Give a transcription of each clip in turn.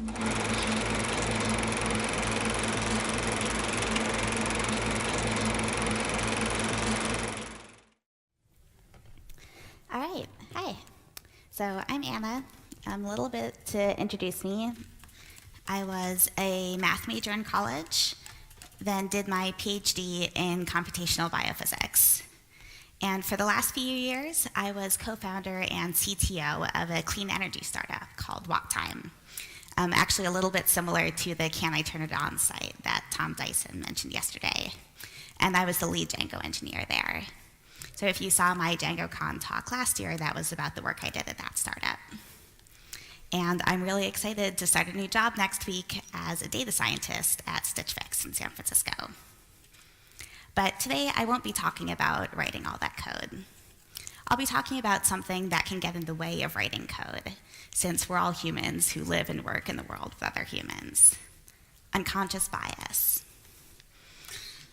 All right, hi. So I'm Anna. A little bit to introduce me. I was a math major in college, then did my PhD in computational biophysics. And for the last few years, I was co-founder and CTO of a clean energy startup called Walk Time. Actually a little bit similar to the Can I Turn It On site that Tom Dyson mentioned yesterday. And I was the lead Django engineer there. So if you saw my DjangoCon talk last year, that was about the work I did at that startup. And I'm really excited to start a new job next week as a data scientist at Stitch Fix in San Francisco. But today I won't be talking about writing all that code. I'll be talking about something that can get in the way of writing code, since we're all humans who live and work in the world with other humans. Unconscious bias.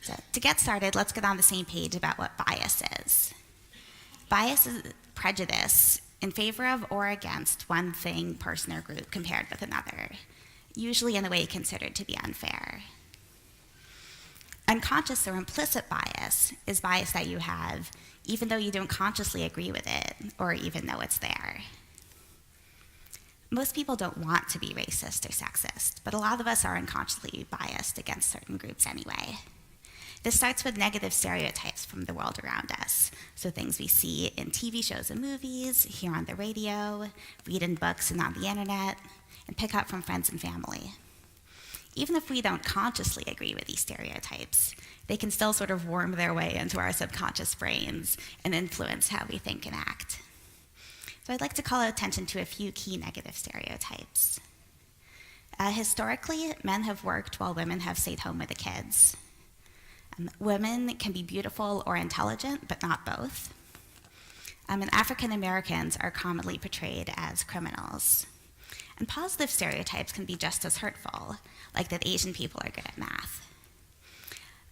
So to get started, let's get on the same page about what bias is. Bias is prejudice in favor of or against one thing, person, or group compared with another, usually in a way considered to be unfair. Unconscious or implicit bias is bias that you have even though you don't consciously agree with it or even know it's there. Most people don't want to be racist or sexist, but a lot of us are unconsciously biased against certain groups anyway. This starts with negative stereotypes from the world around us. So things we see in TV shows and movies, hear on the radio, read in books and on the internet, and pick up from friends and family. Even if we don't consciously agree with these stereotypes, they can still sort of worm their way into our subconscious brains and influence how we think and act. So I'd like to call attention to a few key negative stereotypes. Historically, men have worked while women have stayed home with the kids. Women can be beautiful or intelligent, but not both. And African Americans are commonly portrayed as criminals. And positive stereotypes can be just as hurtful, like that Asian people are good at math.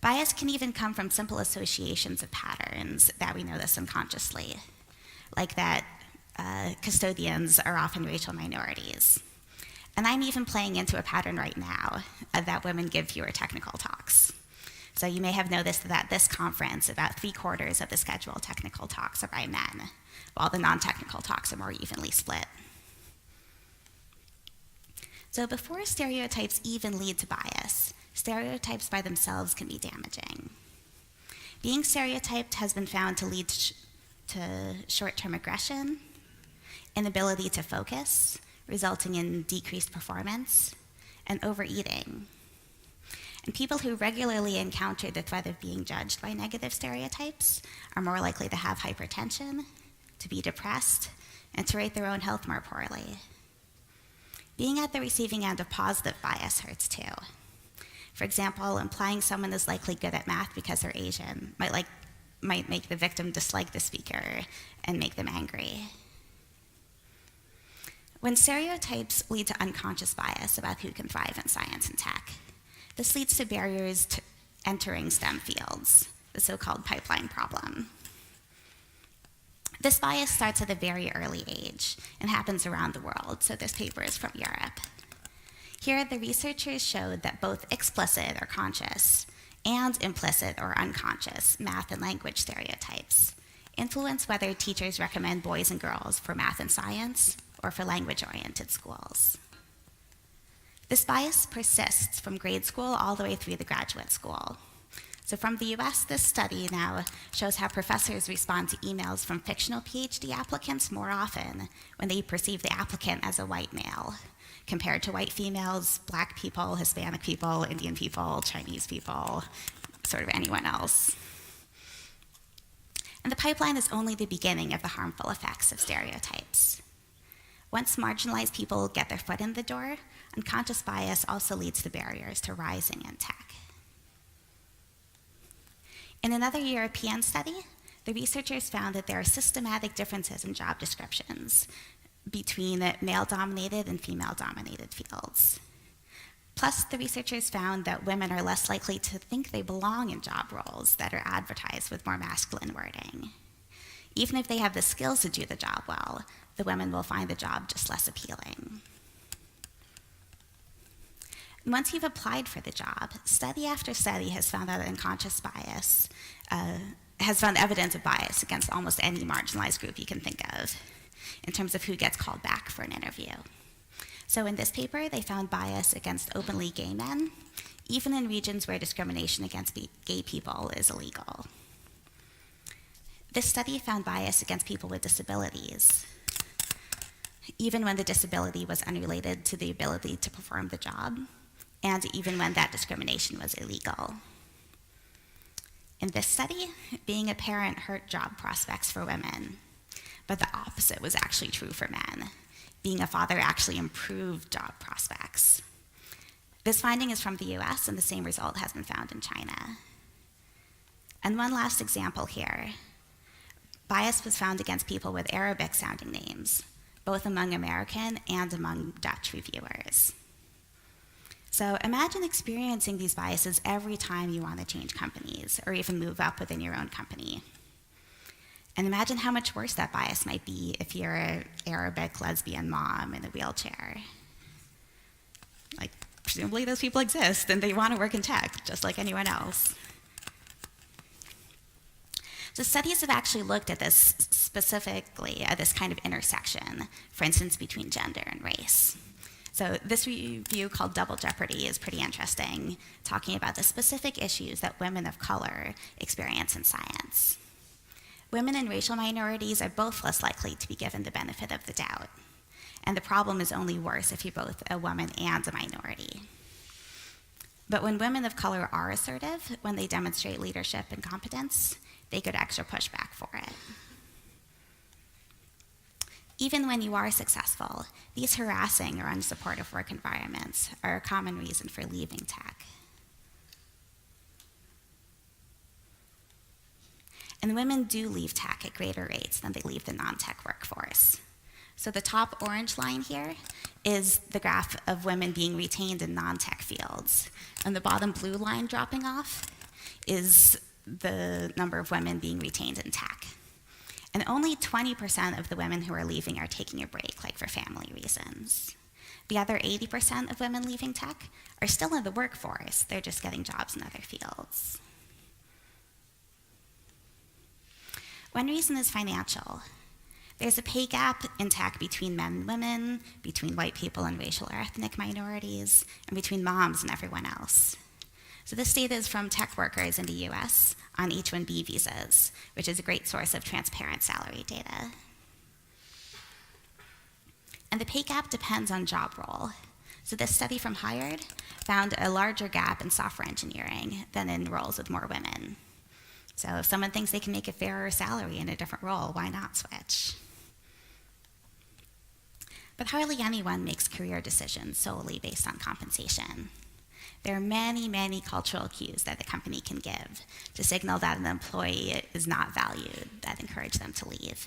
Bias can even come from simple associations of patterns that we notice unconsciously, like that custodians are often racial minorities. And I'm even playing into a pattern right now that women give fewer technical talks. So you may have noticed that at this conference, about 3/4 of the scheduled technical talks are by men, while the non-technical talks are more evenly split. So before stereotypes even lead to bias, stereotypes by themselves can be damaging. Being stereotyped has been found to lead to short-term aggression, inability to focus, resulting in decreased performance, and overeating. And people who regularly encounter the threat of being judged by negative stereotypes are more likely to have hypertension, to be depressed, and to rate their own health more poorly. Being at the receiving end of positive bias hurts too. For example, implying someone is likely good at math because they're Asian might make the victim dislike the speaker and make them angry. When stereotypes lead to unconscious bias about who can thrive in science and tech, this leads to barriers to entering STEM fields, the so-called pipeline problem. This bias starts at a very early age and happens around the world, so this paper is from Europe. Here, the researchers showed that both explicit or conscious and implicit or unconscious math and language stereotypes influence whether teachers recommend boys and girls for math and science or for language-oriented schools. This bias persists from grade school all the way through the graduate school. So from the US, this study now shows how professors respond to emails from fictional PhD applicants more often when they perceive the applicant as a white male, compared to white females, Black people, Hispanic people, Indian people, Chinese people, sort of anyone else. And the pipeline is only the beginning of the harmful effects of stereotypes. Once marginalized people get their foot in the door, unconscious bias also leads to barriers to rising in tech. In another European study, the researchers found that there are systematic differences in job descriptions between male-dominated and female-dominated fields. Plus, the researchers found that women are less likely to think they belong in job roles that are advertised with more masculine wording. Even if they have the skills to do the job well, the women will find the job just less appealing. Once you've applied for the job, study after study has found that unconscious bias has found evidence of bias against almost any marginalized group you can think of in terms of who gets called back for an interview. So in this paper, they found bias against openly gay men, even in regions where discrimination against gay people is illegal. This study found bias against people with disabilities, even when the disability was unrelated to the ability to perform the job, and even when that discrimination was illegal. In this study, being a parent hurt job prospects for women, but the opposite was actually true for men. Being a father actually improved job prospects. This finding is from the US, and the same result has been found in China. And one last example here. Bias was found against people with Arabic-sounding names, both among American and among Dutch reviewers. So imagine experiencing these biases every time you want to change companies or even move up within your own company. And imagine how much worse that bias might be if you're an Arabic lesbian mom in a wheelchair. Like, presumably those people exist and they want to work in tech just like anyone else. So studies have actually looked at this specifically, at this kind of intersection, for instance, between gender and race. So this review called Double Jeopardy is pretty interesting, talking about the specific issues that women of color experience in science. Women and racial minorities are both less likely to be given the benefit of the doubt. And the problem is only worse if you're both a woman and a minority. But when women of color are assertive, when they demonstrate leadership and competence, they get extra pushback for it. Even when you are successful, these harassing or unsupportive work environments are a common reason for leaving tech. And women do leave tech at greater rates than they leave the non-tech workforce. So the top orange line here is the graph of women being retained in non-tech fields. And the bottom blue line dropping off is the number of women being retained in tech. And only 20% of the women who are leaving are taking a break, like for family reasons. The other 80% of women leaving tech are still in the workforce. They're just getting jobs in other fields. One reason is financial. There's a pay gap in tech between men and women, between white people and racial or ethnic minorities, and between moms and everyone else. So this data is from tech workers in the US on H-1B visas, which is a great source of transparent salary data. And the pay gap depends on job role. So this study from Hired found a larger gap in software engineering than in roles with more women. So if someone thinks they can make a fairer salary in a different role, why not switch? But hardly anyone makes career decisions solely based on compensation. There are many, many cultural cues that the company can give to signal that an employee is not valued, that encourage them to leave.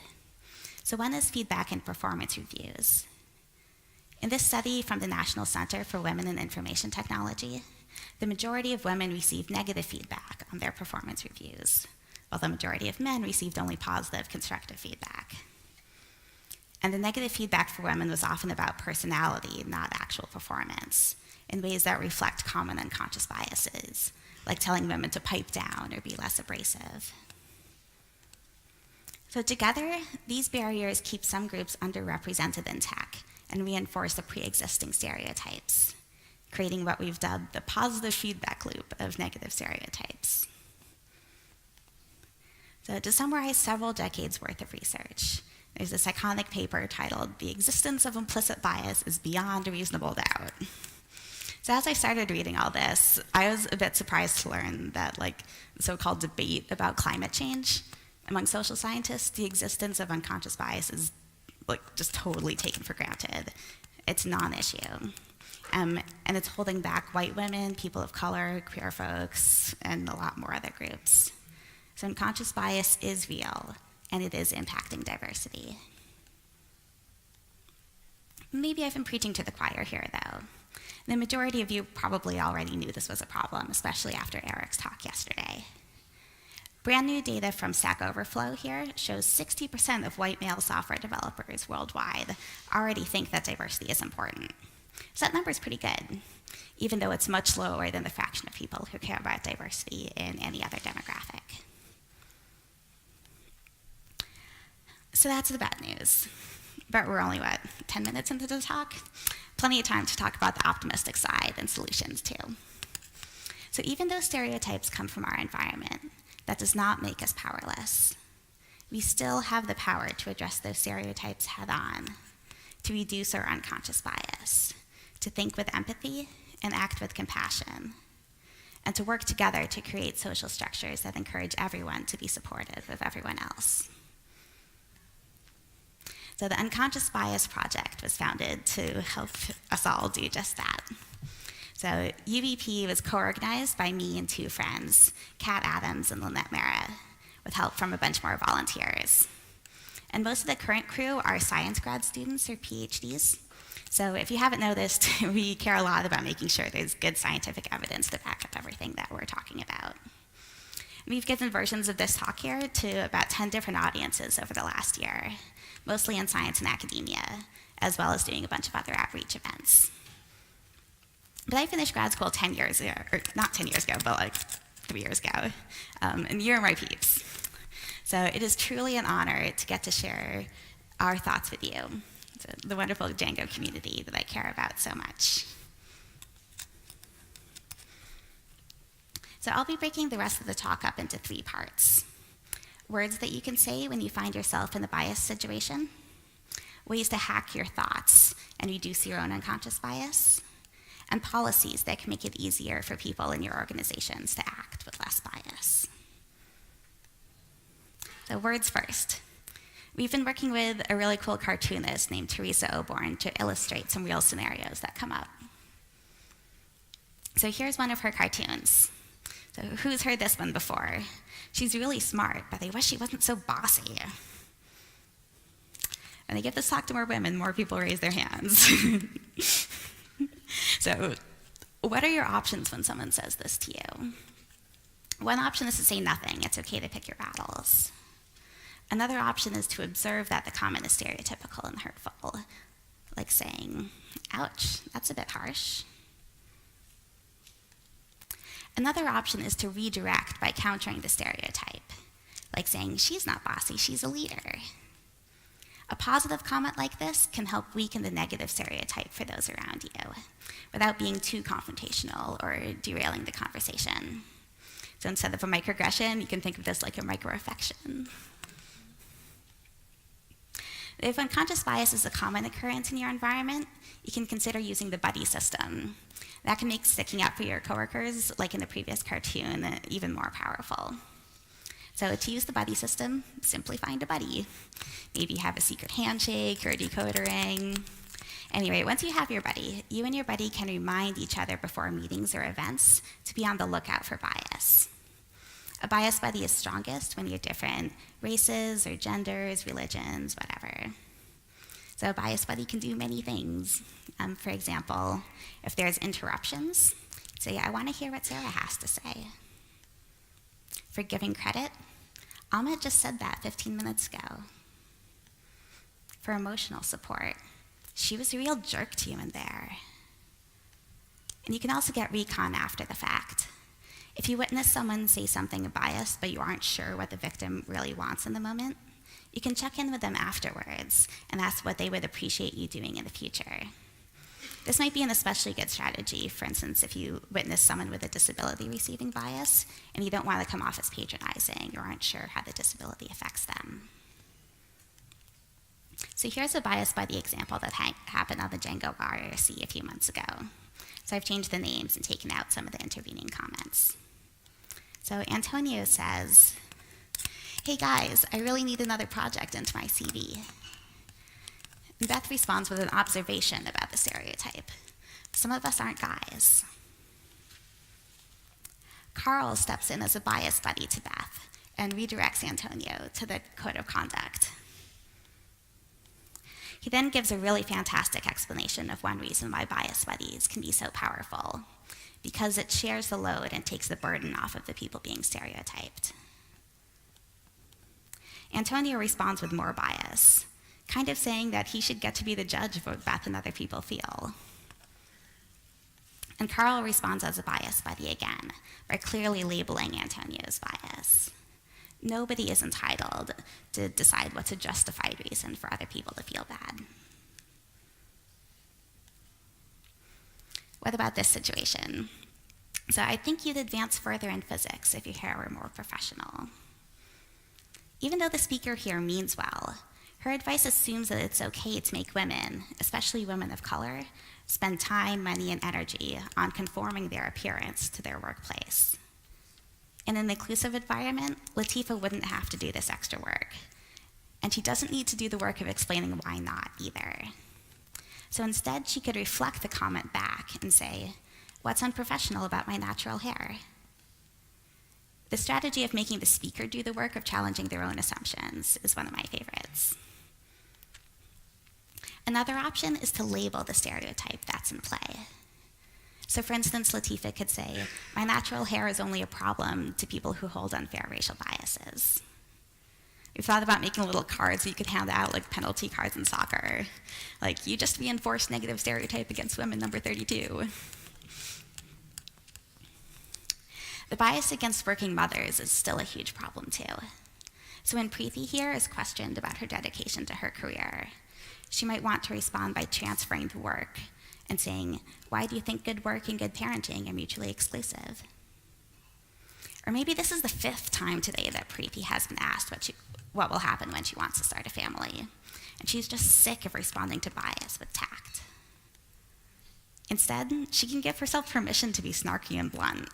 So one is feedback and performance reviews. In this study from the National Center for Women in Information Technology, the majority of women received negative feedback on their performance reviews, while the majority of men received only positive, constructive feedback. And the negative feedback for women was often about personality, not actual performance, in ways that reflect common unconscious biases, like telling women to pipe down or be less abrasive. So together, these barriers keep some groups underrepresented in tech and reinforce the pre-existing stereotypes, creating what we've dubbed the positive feedback loop of negative stereotypes. So to summarize several decades worth of research, there's this iconic paper titled "The Existence of Implicit Bias is Beyond a Reasonable Doubt." So as I started reading all this, I was a bit surprised to learn that, the so-called debate about climate change among social scientists, the existence of unconscious bias is just totally taken for granted. It's a non-issue. And it's holding back white women, people of color, queer folks, and a lot more other groups. So unconscious bias is real, and it is impacting diversity. Maybe I've been preaching to the choir here, though. The majority of you probably already knew this was a problem, especially after Eric's talk yesterday. Brand new data from Stack Overflow here shows 60% of white male software developers worldwide already think that diversity is important. So that number is pretty good. even though it's much lower than the fraction of people who care about diversity in any other demographic. So that's the bad news. But we're only, 10 minutes into the talk? Plenty of time to talk about the optimistic side and solutions too. So even though stereotypes come from our environment, that does not make us powerless. We still have the power to address those stereotypes head on, to reduce our unconscious bias, to think with empathy and act with compassion, and to work together to create social structures that encourage everyone to be supportive of everyone else. So the Unconscious Bias Project was founded to help us all do just that. So UBP was co-organized by me and two friends, Kat Adams and Lynette Mara, with help from a bunch more volunteers. And most of the current crew are science grad students or PhDs. So if you haven't noticed, we care a lot about making sure there's good scientific evidence to back up everything that we're talking about. We've given versions of this talk here to about 10 different audiences over the last year, mostly in science and academia, as well as doing a bunch of other outreach events. But I finished grad school 10 years ago, or not 10 years ago, but like 3 years ago, and you're my peeps. So it is truly an honor to get to share our thoughts with you, the wonderful Django community that I care about so much. So I'll be breaking the rest of the talk up into 3 parts. Words that you can say when you find yourself in a biased situation, ways to hack your thoughts and reduce your own unconscious bias, and policies that can make it easier for people in your organizations to act with less bias. So words first. We've been working with a really cool cartoonist named Teresa Oborn to illustrate some real scenarios that come up. So here's one of her cartoons. So who's heard this one before? She's really smart, but I wish she wasn't so bossy. And I give this talk to more women, more people raise their hands. So what are your options when someone says this to you? One option is to say nothing. It's okay to pick your battles. Another option is to observe that the comment is stereotypical and hurtful, like saying, ouch, that's a bit harsh. Another option is to redirect by countering the stereotype, like saying, she's not bossy, she's a leader. A positive comment like this can help weaken the negative stereotype for those around you, without being too confrontational or derailing the conversation. So instead of a microaggression, you can think of this like a microaffection. If unconscious bias is a common occurrence in your environment, you can consider using the buddy system. That can make sticking up for your coworkers, like in the previous cartoon, even more powerful. So to use the buddy system, simply find a buddy. Maybe have a secret handshake or a decoder ring. Anyway, once you have your buddy, you and your buddy can remind each other before meetings or events to be on the lookout for bias. A bias buddy is strongest when you're different races or genders, religions, whatever. So a bias buddy can do many things. For example, if there's interruptions, say, I want to hear what Sarah has to say. For giving credit, Ahmed just said that 15 minutes ago. For emotional support, she was a real jerk to you in there. And you can also get recon after the fact. If you witness someone say something biased, but you aren't sure what the victim really wants in the moment, you can check in with them afterwards and ask what they would appreciate you doing in the future. This might be an especially good strategy, for instance, if you witness someone with a disability receiving bias and you don't want to come off as patronizing or aren't sure how the disability affects them. So here's a bias buddy example that happened on the Django RRC a few months ago. So I've changed the names and taken out some of the intervening comments. So Antonio says, hey guys, I really need another project into my CV. And Beth responds with an observation about the stereotype. Some of us aren't guys. Carl steps in as a bias buddy to Beth and redirects Antonio to the code of conduct. He then gives a really fantastic explanation of one reason why bias buddies can be so powerful, because it shares the load and takes the burden off of the people being stereotyped. Antonio responds with more bias, kind of saying that he should get to be the judge of what Beth and other people feel. And Carl responds as a bias buddy again, by clearly labeling Antonio's bias. Nobody is entitled to decide what's a justified reason for other people to feel bad. What about this situation? So I think you'd advance further in physics if your hair were more professional. Even though the speaker here means well, her advice assumes that it's okay to make women, especially women of color, spend time, money, and energy on conforming their appearance to their workplace. In an inclusive environment, Latifah wouldn't have to do this extra work. And she doesn't need to do the work of explaining why not either. So instead, she could reflect the comment back and say, what's unprofessional about my natural hair? The strategy of making the speaker do the work of challenging their own assumptions is one of my favorites. Another option is to label the stereotype that's in play. So for instance, Latifah could say, my natural hair is only a problem to people who hold unfair racial biases. We've thought about making little cards so you could hand out like penalty cards in soccer. Like, you just reinforced negative stereotype against women, number 32. The bias against working mothers is still a huge problem too. So when Preeti here is questioned about her dedication to her career, she might want to respond by transferring the work and saying, why do you think good work and good parenting are mutually exclusive? Or maybe this is the 5th time today that Preeti has been asked what will happen when she wants to start a family, and she's just sick of responding to bias with tact. Instead, she can give herself permission to be snarky and blunt.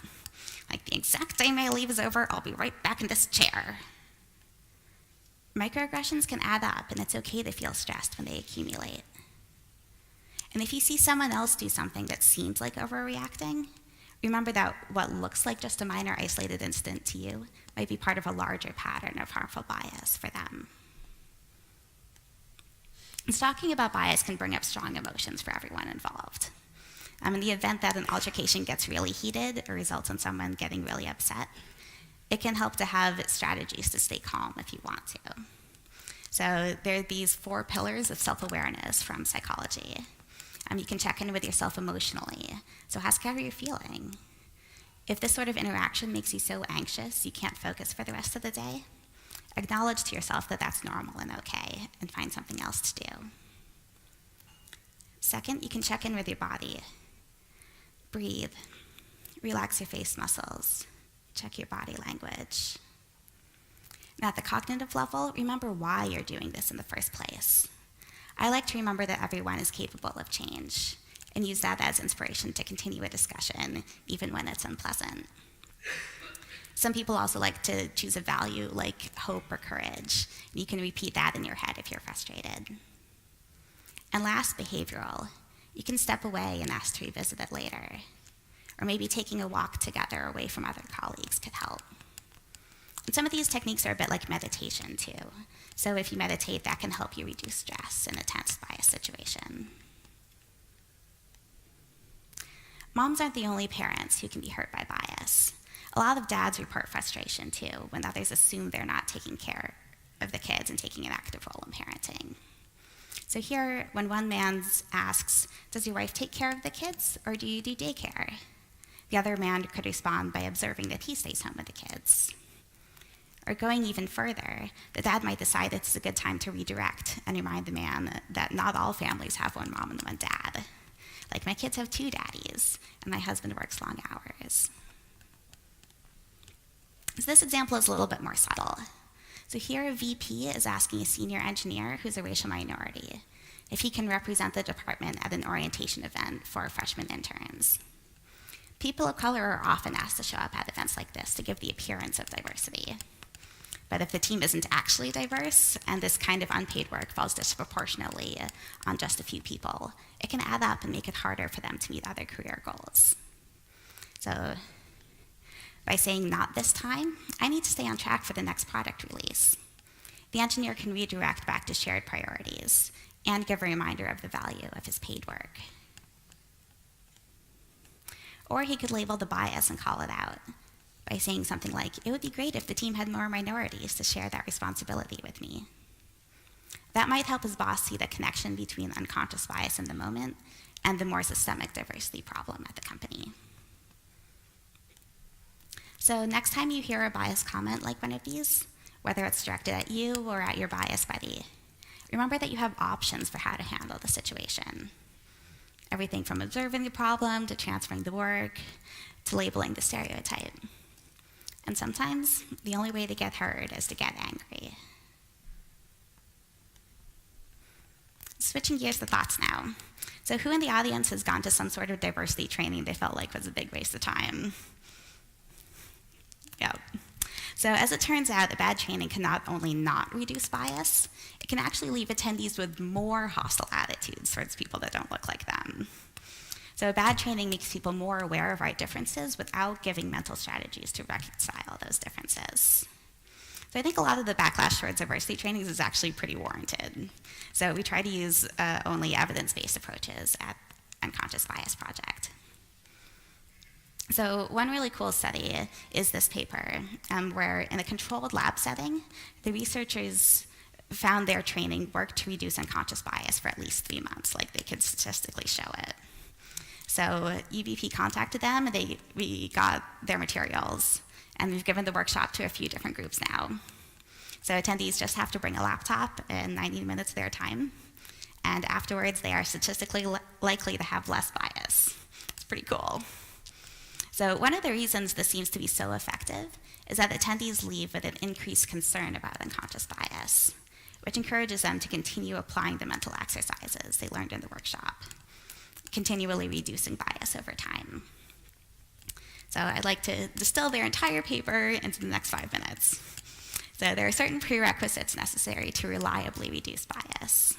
Like, the exact day my leave is over, I'll be right back in this chair. Microaggressions can add up, and it's okay to feel stressed when they accumulate. And if you see someone else do something that seems like overreacting, remember that what looks like just a minor isolated incident to you might be part of a larger pattern of harmful bias for them. And talking about bias can bring up strong emotions for everyone involved. In the event that an altercation gets really heated or results in someone getting really upset, it can help to have strategies to stay calm if you want to. So there are these 4 pillars of self-awareness from psychology. You can check in with yourself emotionally. So ask how you're feeling. If this sort of interaction makes you so anxious you can't focus for the rest of the day, acknowledge to yourself that that's normal and okay, and find something else to do. Second, you can check in with your body. Breathe. Relax your face muscles. Check your body language. And at the cognitive level, remember why you're doing this in the first place. I like to remember that everyone is capable of change and use that as inspiration to continue a discussion, even when it's unpleasant. Some people also like to choose a value like hope or courage, and you can repeat that in your head if you're frustrated. And last, behavioral. You can step away and ask to revisit it later. Or maybe taking a walk together away from other colleagues could help. And some of these techniques are a bit like meditation too. So if you meditate, that can help you reduce stress in a tense bias situation. Moms aren't the only parents who can be hurt by bias. A lot of dads report frustration too when others assume they're not taking care of the kids and taking an active role in parenting. So here, when one man asks, does your wife take care of the kids or do you do daycare? The other man could respond by observing that he stays home with the kids. Or going even further, the dad might decide it's a good time to redirect and remind the man that not all families have one mom and one dad. Like, my kids have 2 daddies, and my husband works long hours. So this example is a little bit more subtle. So here, a VP is asking a senior engineer who's a racial minority if he can represent the department at an orientation event for freshman interns. People of color are often asked to show up at events like this to give the appearance of diversity. But if the team isn't actually diverse, and this kind of unpaid work falls disproportionately on just a few people, it can add up and make it harder for them to meet other career goals. So by saying not this time, I need to stay on track for the next product release. The engineer can redirect back to shared priorities and give a reminder of the value of his paid work. Or he could label the bias and call it out by saying something like, it would be great if the team had more minorities to share that responsibility with me. That might help his boss see the connection between unconscious bias in the moment and the more systemic diversity problem at the company. So next time you hear a bias comment like one of these, whether it's directed at you or at your bias buddy, remember that you have options for how to handle the situation. Everything from observing the problem to transferring the work to labeling the stereotype. And sometimes the only way to get heard is to get angry. Switching gears to thoughts now. So who in the audience has gone to some sort of diversity training they felt like was a big waste of time? Yep. So as it turns out, a bad training can not only not reduce bias, it can actually leave attendees with more hostile attitudes towards people that don't look like them. So bad training makes people more aware of our differences without giving mental strategies to reconcile those differences. So I think a lot of the backlash towards diversity trainings is actually pretty warranted. So we try to use only evidence-based approaches at Unconscious Bias Project. So one really cool study is this paper, where in a controlled lab setting, the researchers found their training worked to reduce unconscious bias for at least 3 months, like they could statistically show it. So UBP contacted them, and we got their materials, and we've given the workshop to a few different groups now. So attendees just have to bring a laptop and 90 minutes of their time, and afterwards they are statistically likely to have less bias. It's pretty cool. So one of the reasons this seems to be so effective is that attendees leave with an increased concern about unconscious bias, which encourages them to continue applying the mental exercises they learned in the workshop, continually reducing bias over time. So I'd like to distill their entire paper into the next 5 minutes. So there are certain prerequisites necessary to reliably reduce bias.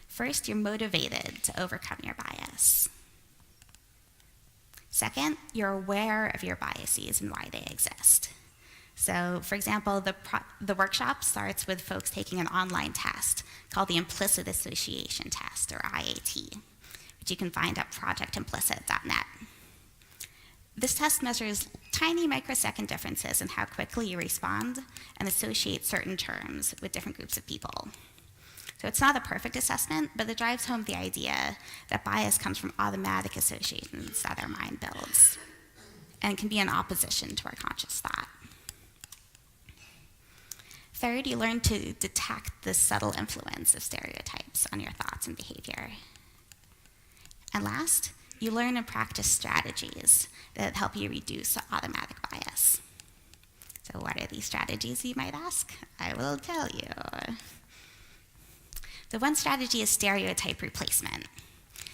First, you're motivated to overcome your bias. Second, you're aware of your biases and why they exist. So, for example, the workshop starts with folks taking an online test called the Implicit Association Test, or IAT, which you can find at projectimplicit.net. This test measures tiny microsecond differences in how quickly you respond and associate certain terms with different groups of people. So it's not a perfect assessment, but it drives home the idea that bias comes from automatic associations that our mind builds and can be in opposition to our conscious thought. Third, you learn to detect the subtle influence of stereotypes on your thoughts and behavior. And last, you learn and practice strategies that help you reduce automatic bias. So what are these strategies, you might ask? I will tell you. The one strategy is stereotype replacement.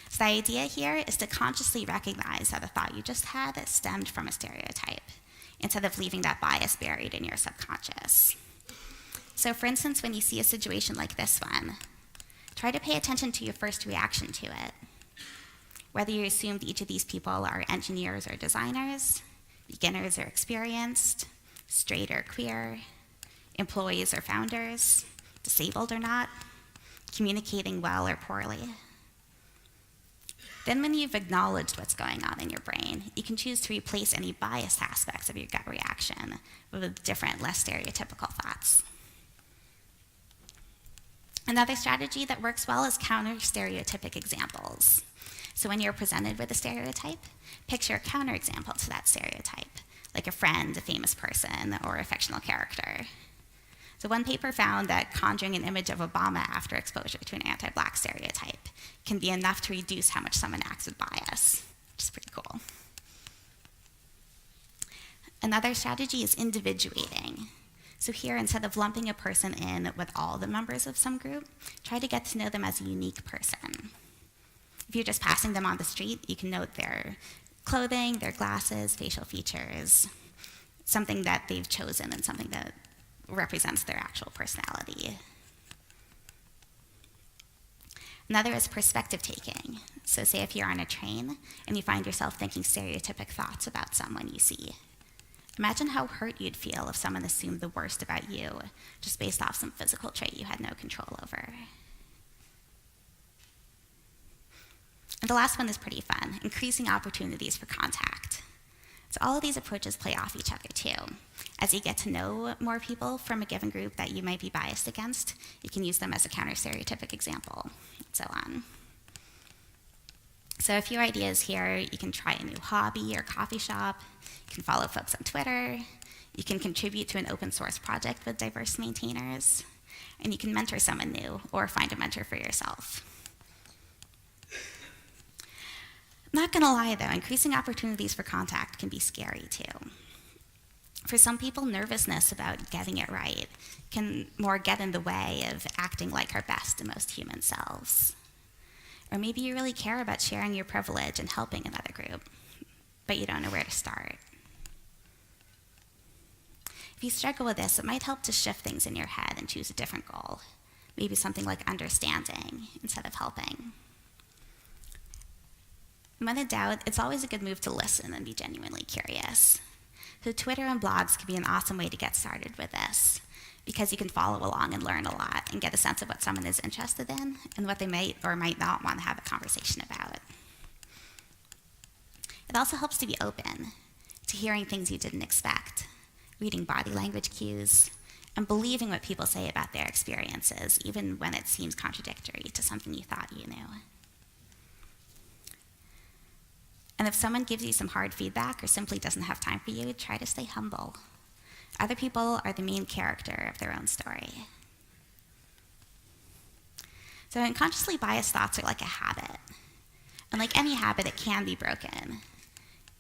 So the idea here is to consciously recognize that a thought you just had stemmed from a stereotype, instead of leaving that bias buried in your subconscious. So for instance, when you see a situation like this one, try to pay attention to your first reaction to it. Whether you assumed each of these people are engineers or designers, beginners or experienced, straight or queer, employees or founders, disabled or not, communicating well or poorly. Then when you've acknowledged what's going on in your brain, you can choose to replace any biased aspects of your gut reaction with different, less stereotypical thoughts. Another strategy that works well is counter-stereotypic examples. So when you're presented with a stereotype, picture a counterexample to that stereotype, like a friend, a famous person, or a fictional character. So one paper found that conjuring an image of Obama after exposure to an anti-Black stereotype can be enough to reduce how much someone acts with bias, which is pretty cool. Another strategy is individuating. So here, instead of lumping a person in with all the members of some group, try to get to know them as a unique person. If you're just passing them on the street, you can note their clothing, their glasses, facial features, something that they've chosen and something that represents their actual personality. Another is perspective taking. So say if you're on a train and you find yourself thinking stereotypic thoughts about someone you see. Imagine how hurt you'd feel if someone assumed the worst about you just based off some physical trait you had no control over. And the last one is pretty fun, increasing opportunities for contact. So all of these approaches play off each other too. As you get to know more people from a given group that you might be biased against, you can use them as a counter-stereotypic example, and so on. So a few ideas here: you can try a new hobby or coffee shop, you can follow folks on Twitter, you can contribute to an open source project with diverse maintainers, and you can mentor someone new or find a mentor for yourself. I'm not gonna lie though, increasing opportunities for contact can be scary too. For some people, nervousness about getting it right can more get in the way of acting like our best and most human selves. Or maybe you really care about sharing your privilege and helping another group, but you don't know where to start. If you struggle with this, it might help to shift things in your head and choose a different goal. Maybe something like understanding instead of helping. When in doubt, it's always a good move to listen and be genuinely curious. So Twitter and blogs can be an awesome way to get started with this, because you can follow along and learn a lot and get a sense of what someone is interested in and what they might or might not want to have a conversation about. It also helps to be open to hearing things you didn't expect, reading body language cues, and believing what people say about their experiences, even when it seems contradictory to something you thought you knew. And if someone gives you some hard feedback or simply doesn't have time for you, try to stay humble. Other people are the main character of their own story. So unconsciously biased thoughts are like a habit. And like any habit, it can be broken.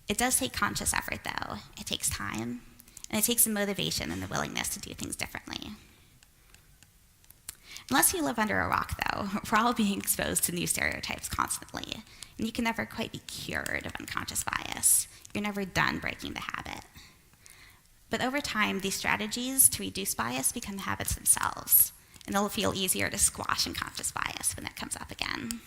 It does take conscious effort though. It takes time, and it takes the motivation and the willingness to do things differently. Unless you live under a rock though, we're all being exposed to new stereotypes constantly, and you can never quite be cured of unconscious bias. You're never done breaking the habit. But over time, these strategies to reduce bias become habits themselves, and it'll feel easier to squash unconscious bias when it comes up again.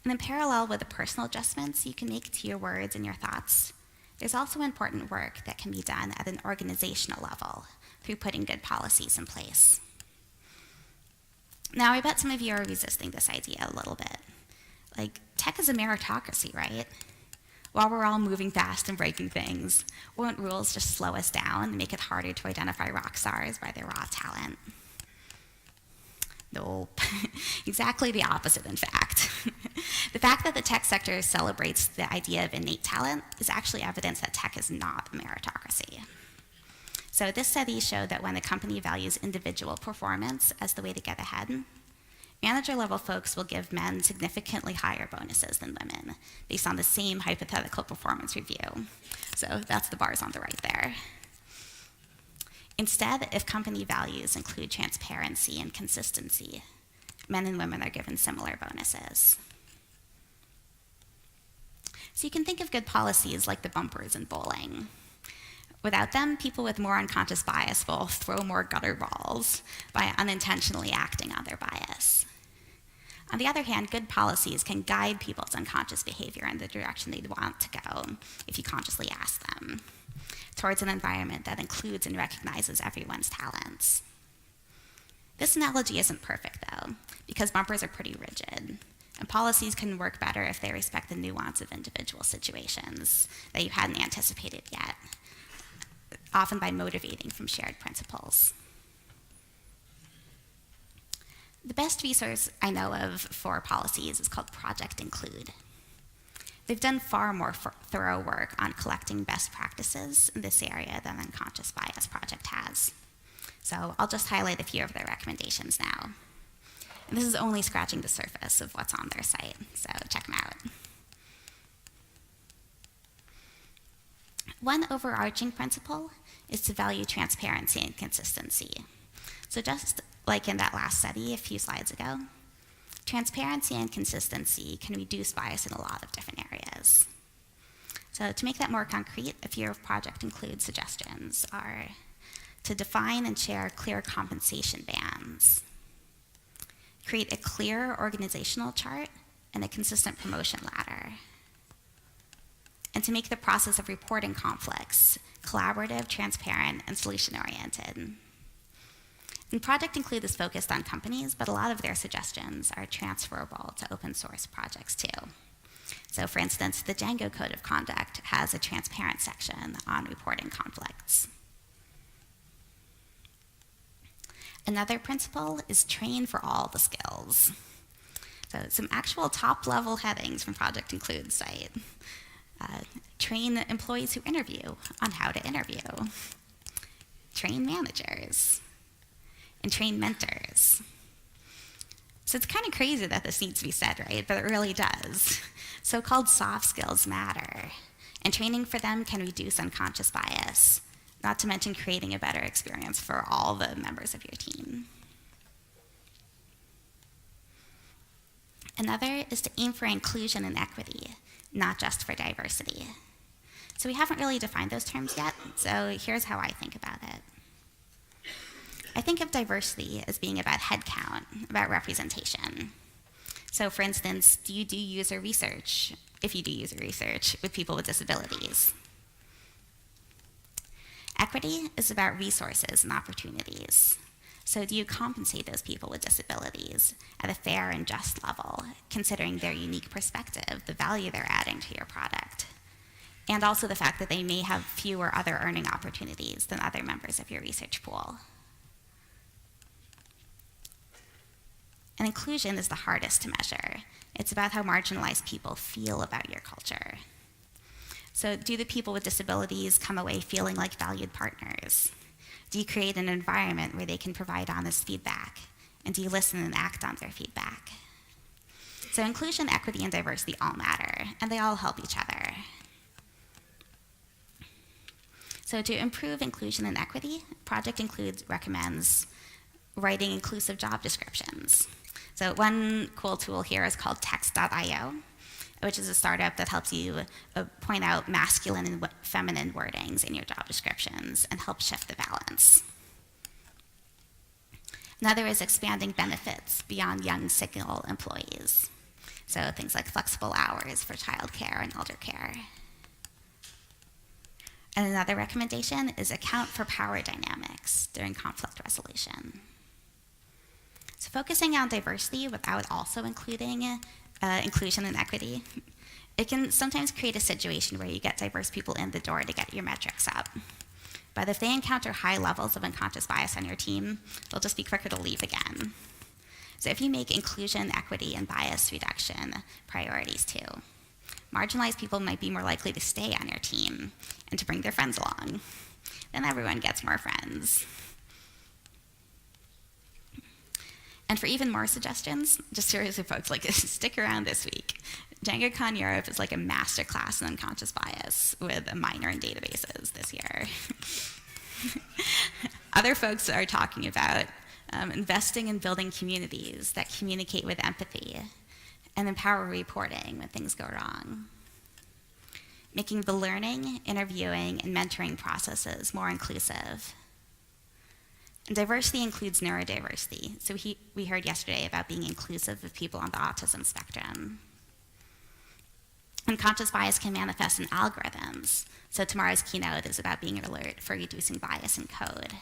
And in parallel with the personal adjustments you can make to your words and your thoughts, there's also important work that can be done at an organizational level through putting good policies in place. Now, I bet some of you are resisting this idea a little bit. Like, tech is a meritocracy, right? While we're all moving fast and breaking things, won't rules just slow us down and make it harder to identify rock stars by their raw talent? Nope. Exactly the opposite, in fact. The fact that the tech sector celebrates the idea of innate talent is actually evidence that tech is not a meritocracy. So this study showed that when a company values individual performance as the way to get ahead, manager-level folks will give men significantly higher bonuses than women based on the same hypothetical performance review. So that's the bars on the right there. Instead, if company values include transparency and consistency, men and women are given similar bonuses. So you can think of good policies like the bumpers in bowling. Without them, people with more unconscious bias will throw more gutter balls by unintentionally acting on their bias. On the other hand, good policies can guide people's unconscious behavior in the direction they'd want to go if you consciously ask them, towards an environment that includes and recognizes everyone's talents. This analogy isn't perfect, though, because bumpers are pretty rigid, and policies can work better if they respect the nuance of individual situations that you hadn't anticipated yet, often by motivating from shared principles. The best resource I know of for policies is called Project Include. They've done far more thorough work on collecting best practices in this area than Unconscious Bias Project has. So I'll just highlight a few of their recommendations now. And this is only scratching the surface of what's on their site, so check them out. One overarching principle is to value transparency and consistency. So just like in that last study a few slides ago, transparency and consistency can reduce bias in a lot of different areas. So to make that more concrete, a few of Project Include suggestions are to define and share clear compensation bands, create a clear organizational chart and a consistent promotion ladder, and to make the process of reporting conflicts collaborative, transparent, and solution-oriented. And Project Include is focused on companies, but a lot of their suggestions are transferable to open source projects too. So for instance, the Django Code of Conduct has a transparent section on reporting conflicts. Another principle is train for all the skills. So some actual top-level headings from Project Include cite. Train employees who interview on how to interview. Train managers. And train mentors. So it's kind of crazy that this needs to be said, right? But it really does. So-called soft skills matter, and training for them can reduce unconscious bias, not to mention creating a better experience for all the members of your team. Another is to aim for inclusion and equity, not just for diversity. So we haven't really defined those terms yet, so here's how I think about it. I think of diversity as being about headcount, about representation. So for instance, do you do user research, if you do user research, with people with disabilities? Equity is about resources and opportunities. So do you compensate those people with disabilities at a fair and just level, considering their unique perspective, the value they're adding to your product, and also the fact that they may have fewer other earning opportunities than other members of your research pool? And inclusion is the hardest to measure. It's about how marginalized people feel about your culture. So do the people with disabilities come away feeling like valued partners? Do you create an environment where they can provide honest feedback? And do you listen and act on their feedback? So inclusion, equity, and diversity all matter, and they all help each other. So to improve inclusion and equity, Project Include recommends writing inclusive job descriptions. So one cool tool here is called text.io, which is a startup that helps you point out masculine and feminine wordings in your job descriptions and help shift the balance. Another is expanding benefits beyond young single employees. So things like flexible hours for childcare and elder care. And another recommendation is account for power dynamics during conflict resolution. So focusing on diversity without also including inclusion and equity, it can sometimes create a situation where you get diverse people in the door to get your metrics up. But if they encounter high levels of unconscious bias on your team, they'll just be quicker to leave again. So if you make inclusion, equity, and bias reduction priorities too, marginalized people might be more likely to stay on your team and to bring their friends along. Then everyone gets more friends. And for even more suggestions, just seriously folks, like stick around this week. Django Europe is like a masterclass in unconscious bias with a minor in databases this year. Other folks are talking about investing in building communities that communicate with empathy and empower reporting when things go wrong. Making the learning, interviewing, and mentoring processes more inclusive. And diversity includes neurodiversity. So we heard yesterday about being inclusive of people on the autism spectrum. Unconscious bias can manifest in algorithms. So tomorrow's keynote is about being alert for reducing bias in code.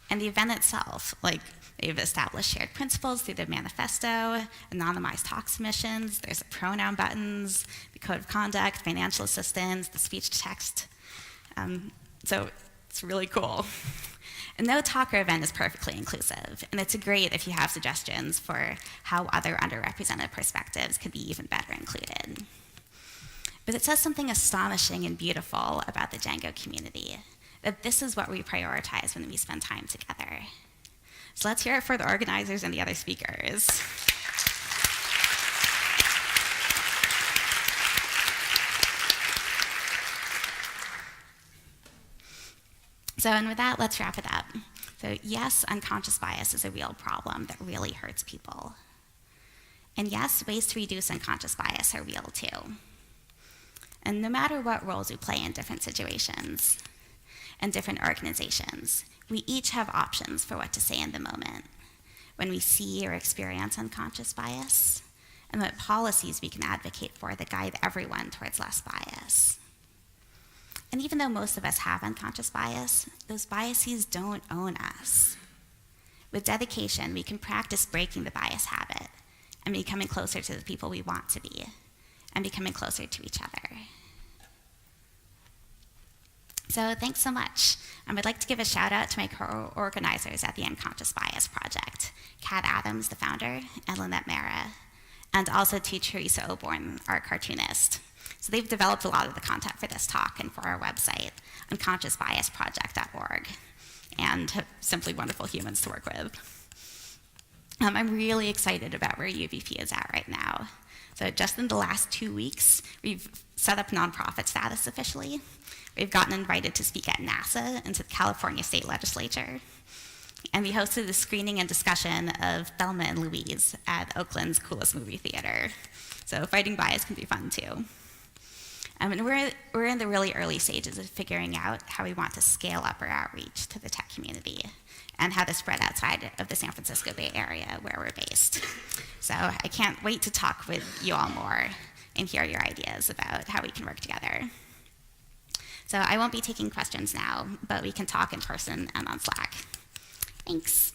And the event itself, like they've established shared principles through the manifesto, anonymized talk submissions, there's pronoun buttons, the code of conduct, financial assistance, the speech to text. So it's really cool. And no talk or event is perfectly inclusive, and it's great if you have suggestions for how other underrepresented perspectives could be even better included. But it says something astonishing and beautiful about the Django community, that this is what we prioritize when we spend time together. So let's hear it for the organizers and the other speakers. And with that, let's wrap it up. So yes, unconscious bias is a real problem that really hurts people. And yes, ways to reduce unconscious bias are real too. And no matter what roles we play in different situations and different organizations, we each have options for what to say in the moment when we see or experience unconscious bias, and what policies we can advocate for that guide everyone towards less bias. And even though most of us have unconscious bias, those biases don't own us. With dedication, we can practice breaking the bias habit and becoming closer to the people we want to be, and becoming closer to each other. So thanks so much. I'd like to give a shout out to my co-organizers at the Unconscious Bias Project, Kat Adams, the founder, and Lynette Mara, and also to Teresa Oborn, our cartoonist. So they've developed a lot of the content for this talk and for our website, unconsciousbiasproject.org, and have simply wonderful humans to work with. I'm really excited about where UVP is at right now. So just in the last 2 weeks, we've set up nonprofit status officially. We've gotten invited to speak at NASA and to the California State Legislature. And we hosted a screening and discussion of Thelma and Louise at Oakland's coolest movie theater. So fighting bias can be fun too. And we're in the really early stages of figuring out how we want to scale up our outreach to the tech community and how to spread outside of the San Francisco Bay Area where we're based. So I can't wait to talk with you all more and hear your ideas about how we can work together. So I won't be taking questions now, but we can talk in person and on Slack. Thanks.